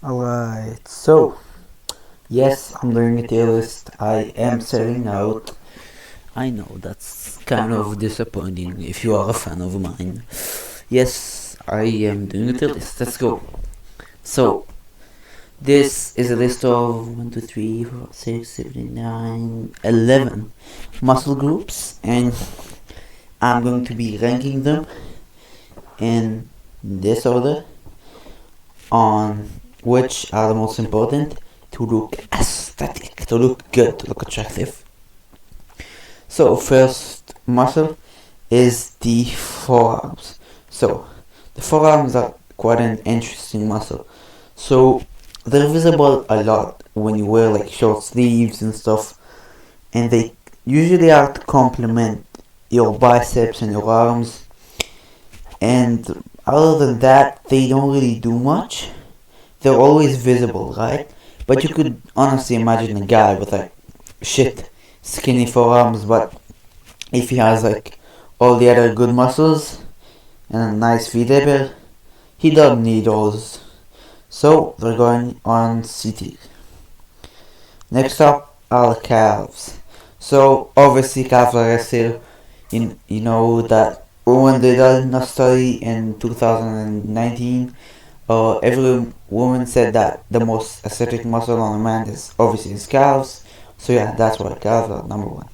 Alright, so yes, I'm doing a tier list. I am selling out. I know that's kind of disappointing if you are a fan of mine. Yes, I am doing a tier list. Let's go. So, this is a list of 1, 2, 3, 4, 6, 7, 9, 11 muscle groups, and I'm going to be ranking them in this order on which are the most important to look aesthetic, to look good, to look attractive. So first muscle is the forearms. So the forearms are quite an interesting muscle. So they're visible a lot when you wear like short sleeves and stuff, and they usually are to complement your biceps and your arms. And other than that, they don't really do much. They're always visible, right? But you could honestly imagine a guy with like shit skinny forearms, but if he has like all the other good muscles and a nice V-taper, he doesn't need those. So they're going on CT. Next up are the calves. So obviously calves are still, you know that when they did a study in 2019, every woman said that the most aesthetic muscle on a man is obviously his calves. So yeah, that's why calves are number one.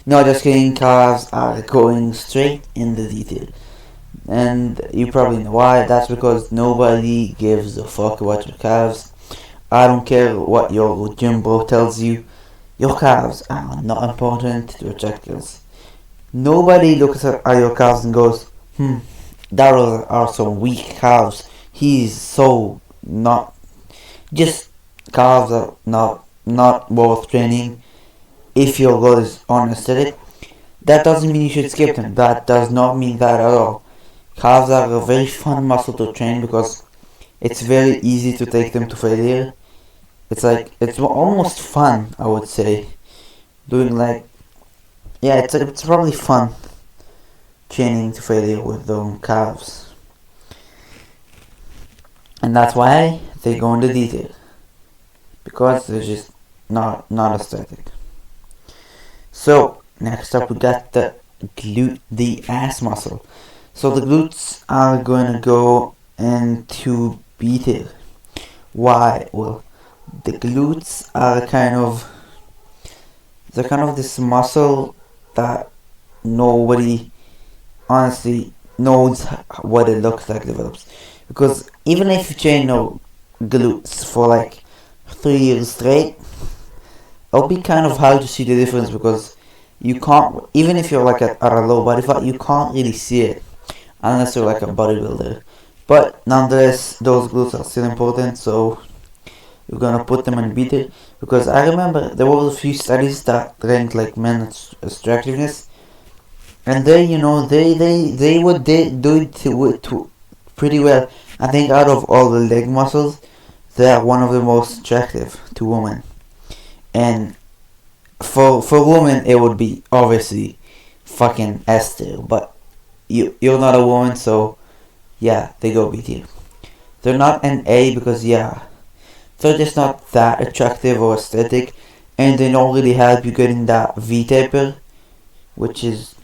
No, just kidding. Calves are going straight in the detail, and you probably know why. That's because nobody gives a fuck about your calves. I don't care what your gym bro tells you. Your calves are not important to attract girls. Nobody looks at your calves and goes, that are some weak calves. He's so not. Just calves are not worth training. If your goal is on aesthetic, that doesn't mean you should skip them. That does not mean that at all. Calves are a very fun muscle to train because it's very easy to take them to failure. It's almost fun, I would say. Doing like it's probably fun training to failure with calves, and that's why they go into detail because they're just not aesthetic. So next up we got the ass muscle. So the glutes are going to go into detail. Why? Well, the glutes are kind of this muscle that nobody honestly knows what it looks like develops. Because even if you train no glutes for like 3 years straight, it'll be kind of hard to see the difference because you can't, even if you're like at a low body fat, you can't really see it unless you're like a bodybuilder. But nonetheless, those glutes are still important, so we're gonna put them in beta because I remember there were a few studies that ranked like men's attractiveness, and they would do it to pretty well. I think out of all the leg muscles, they are one of the most attractive to women, and for women it would be obviously fucking S tier, but you're not a woman, so yeah, they go B tier. They're not an A because yeah, they're just not that attractive or aesthetic, and they don't really help you getting that V taper, which is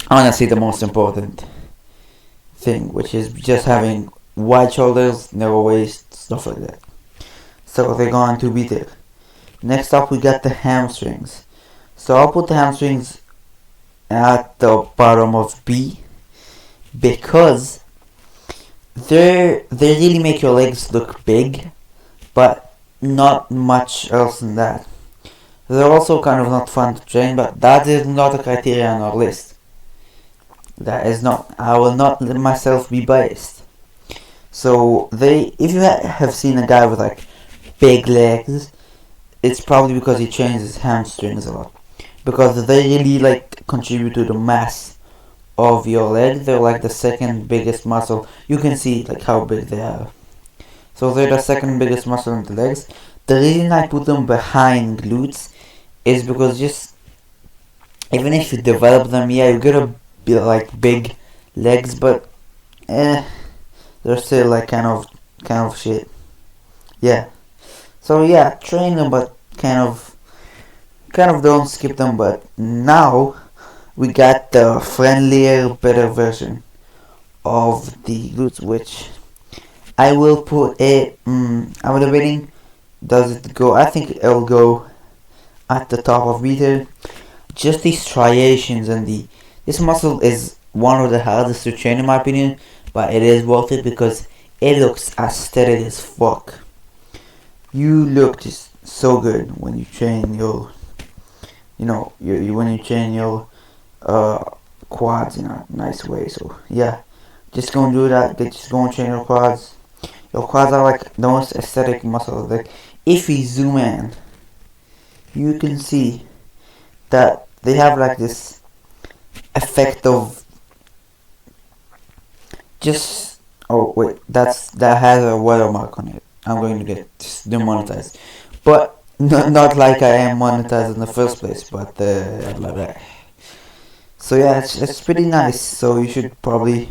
honestly the most important thing, which is just having wide shoulders, narrow waist, stuff like that. So they're going to be there. Next up, we got the hamstrings. So I'll put the hamstrings at the bottom of B because they really make your legs look big, but not much else than that. They're also kind of not fun to train, but that is not a criteria on our list. That is not. I will not let myself be biased. So if you have seen a guy with like big legs, it's probably because he trains his hamstrings a lot. Because they really like contribute to the mass of your leg. They're like the second biggest muscle. You can see like how big they are. So they're the second biggest muscle in the legs. The reason I put them behind glutes is because just even if you develop them, yeah, you get a bit like big legs, but they're still like kind of shit. Yeah. So yeah, train them, but kind of don't skip them. But now we got the friendlier, better version of the glutes, which I will put it. I'm debating. Does it go? I think it'll go at the top of beater. Just the striations and the this muscle is one of the hardest to train in my opinion, but it is worth it because it looks aesthetic as fuck. You look just so good when you train your, when you train your uh, quads in a nice way. So yeah, just go and do that. Just go and train your quads. Your quads are like the most aesthetic muscles. Like if we zoom in, you can see that they have like this effect of just. Oh wait, that has a watermark on it. I'm going to get demonetized, but not like I am monetized in the first place. But blah, blah. So yeah, it's pretty nice. So you should probably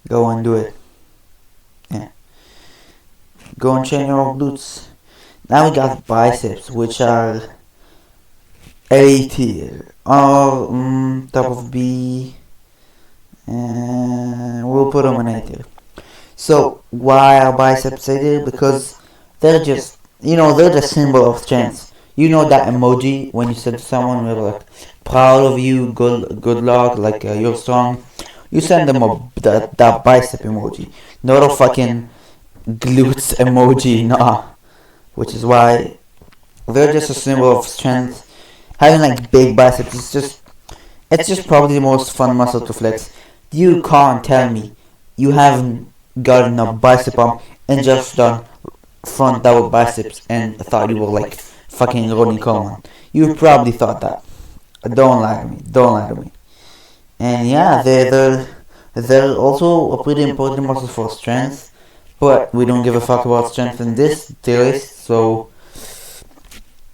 go and do it. Yeah, go and train your glutes. Now we got biceps, which are A tier. Or top of B. And we'll put them in A tier. So why are biceps A tier? Because they're just, they're the symbol of strength. You know that emoji when you send to someone, they're like, proud of you, good luck, like you're strong. You send them that bicep emoji, not a fucking glutes emoji, nah. Which is why they're just a symbol of strength. Having like big biceps is it's just probably the most fun muscle to flex. You can't tell me you haven't gotten a bicep pump and just done front double biceps and thought you were like fucking Ronnie Coleman. You probably thought that. Don't lie to me. Don't lie to me. And yeah, they're also a pretty important muscle for strength, but we don't give a fuck about strength in this tier list, so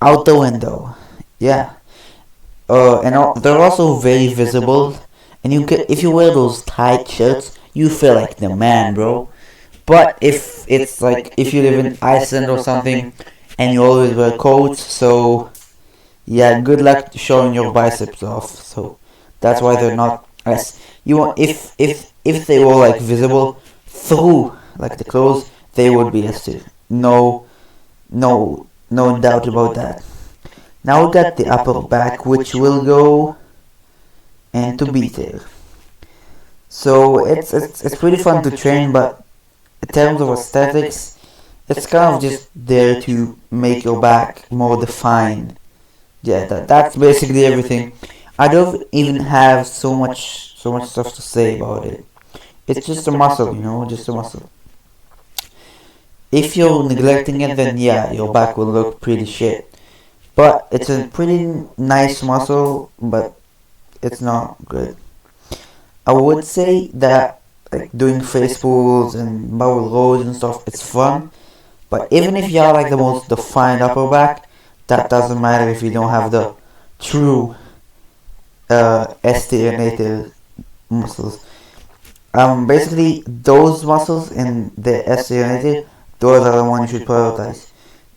out the window. Yeah. They're also very visible, and if you wear those tight shirts, you feel like the man, bro. But if it's like if you live in Iceland or something, and you always wear coats, so yeah, good luck showing your biceps off. So that's why they're not as you want. If they were like visible through like the clothes, they would be S tier. No doubt about that. Now we got the upper back, which will go into B tier. So it's pretty fun to train, but in terms of aesthetics, it's kind of just there to make your back more defined. Yeah, that's basically everything. I don't even have so much stuff to say about it. It's just a muscle, just a muscle. If you're neglecting it, then yeah, your back will look pretty shit. But it's a pretty nice muscle, but it's not good. I would say that like doing face pulls and barrel rolls and stuff, it's fun. But even if you are like the most defined upper back, that doesn't matter if you don't have the true ST and AT muscles. Basically those muscles in the ST and AT, those are the ones you should prioritize.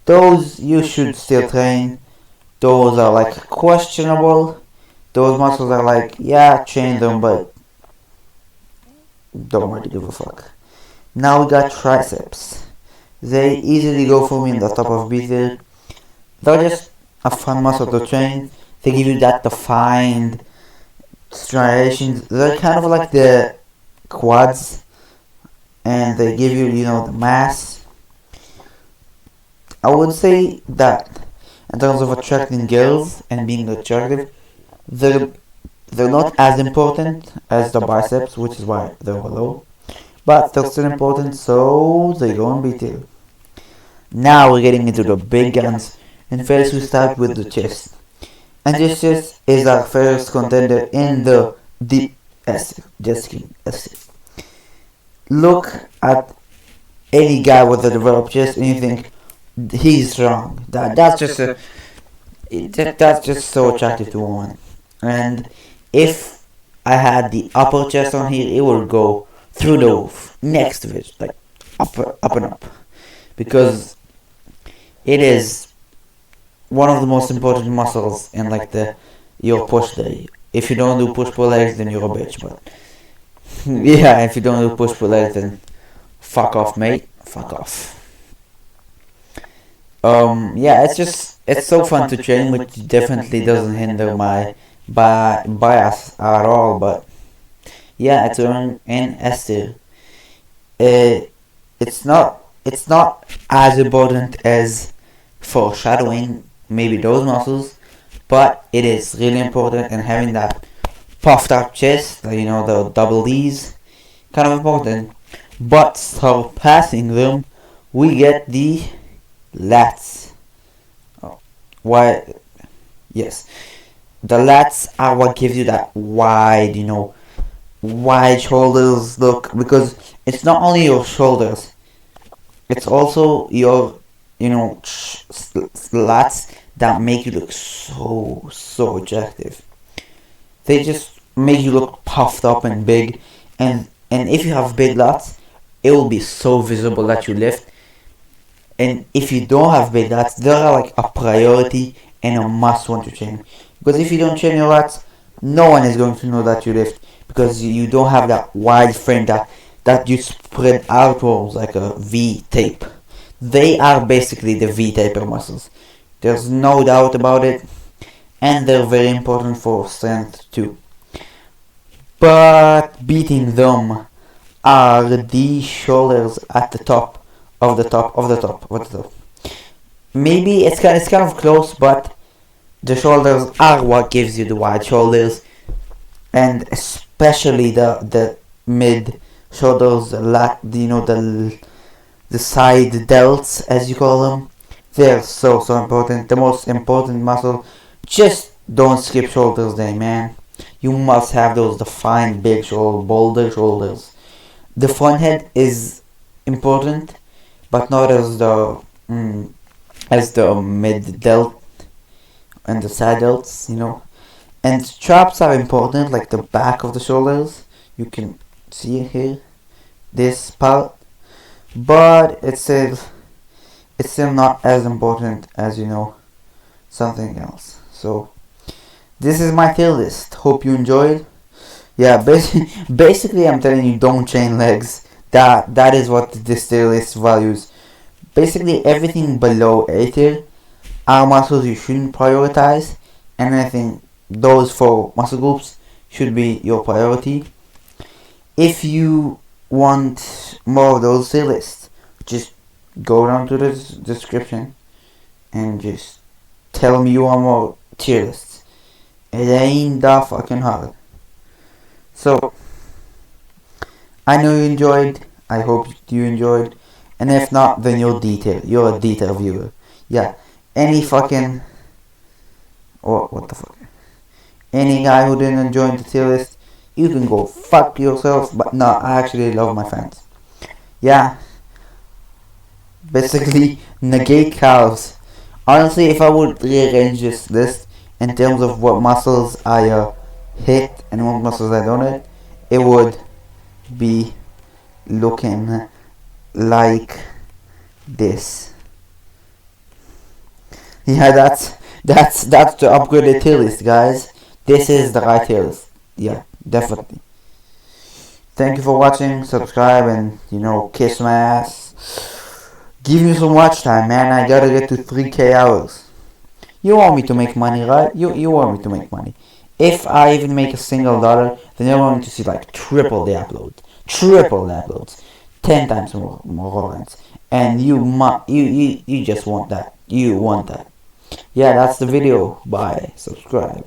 Those you should still train. Those are like questionable. Those muscles are like, yeah, train them, but don't really give a fuck. Now we got triceps. They easily go for me in the top of beater. They're just a fun muscle to train. They give you that defined striations. They're kind of like the quads, and they give you, the mass. I would say that in terms of attracting girls and being attractive, they're they're not as important as the biceps, which is why they're below. But they're still important, so they go on B tier. Now we're getting into the big guns, and first we start with the chest. And this chest is our first contender in the deep S tier. Just kidding, S tier. Look at any guy with a developed chest and you think he's strong. That's just so attractive to a woman. And if I had the upper chest on here, it would go through the roof next to it, like up and up, because It is one of the most important muscles in like the your push day. If you don't do push pull legs, then you're a bitch. But yeah, if you don't do push pull legs, then fuck off, mate. Fuck off. Yeah, it's so fun to train, which definitely doesn't hinder my bias at all. But yeah, it's an ester. Uh, it's not as important as foreshadowing maybe those muscles, but it is really important, and having that puffed up chest, the double D's, kind of important. But surpassing them, we get the lats. Oh, why? Yes, the lats are what gives you that wide shoulders look, because it's not only your shoulders, it's also your lats that make you look so attractive. They just make you look puffed up and big, and if you have big lats, it will be so visible that you lift. And if you don't have big lats, they are like a priority and a must want to train. Because if you don't train your lats, no one is going to know that you lift, because you don't have that wide frame that you spread outwards like a V tape. They are basically the V taper muscles. There's no doubt about it, and they're very important for strength too. But beating them are the shoulders at the top of the top of the top of the top. Maybe it's kind of close, but the shoulders are what gives you the wide shoulders, and especially the mid shoulders, the side delts as you call them. They're so important. The most important muscle. Just don't skip shoulders day, man. You must have those defined big boulder shoulders. The front head is important, but not as the mid delt and the side delts. And straps are important, like the back of the shoulders. You can see it here, this part, but it's still not as important as something else. So this is my tier list. Hope you enjoyed. Yeah, basically I'm telling you, don't train legs. That is what this tier list values. Basically everything below A tier are muscles you shouldn't prioritize, and I think those four muscle groups should be your priority. If you want more of those tier lists, just go down to the description and just tell me you want more tier lists. It ain't that fucking hard. So, I know you enjoyed. I hope you enjoyed. And if not, then you're a detail viewer. Yeah, any fucking... What the fuck? Any guy who didn't enjoy the tier list, you can go fuck yourself. But no, I actually love my fans. Yeah, basically negate calves. Honestly, if I would rearrange this list in terms of what muscles I hit and what muscles I don't hit, it would be looking like this. Yeah, that's the upgraded tier list, guys. This is the right tier list. Yeah, definitely. Thank you for watching. Subscribe and kiss my ass. Give me some watch time, man. I gotta get to 3K hours. You want me to make money, right? You want me to make money. If I even make a single dollar, then you're going to see like triple the uploads, 10 times more runs, and you just want that. You want that. Yeah, that's the video. Bye. Subscribe.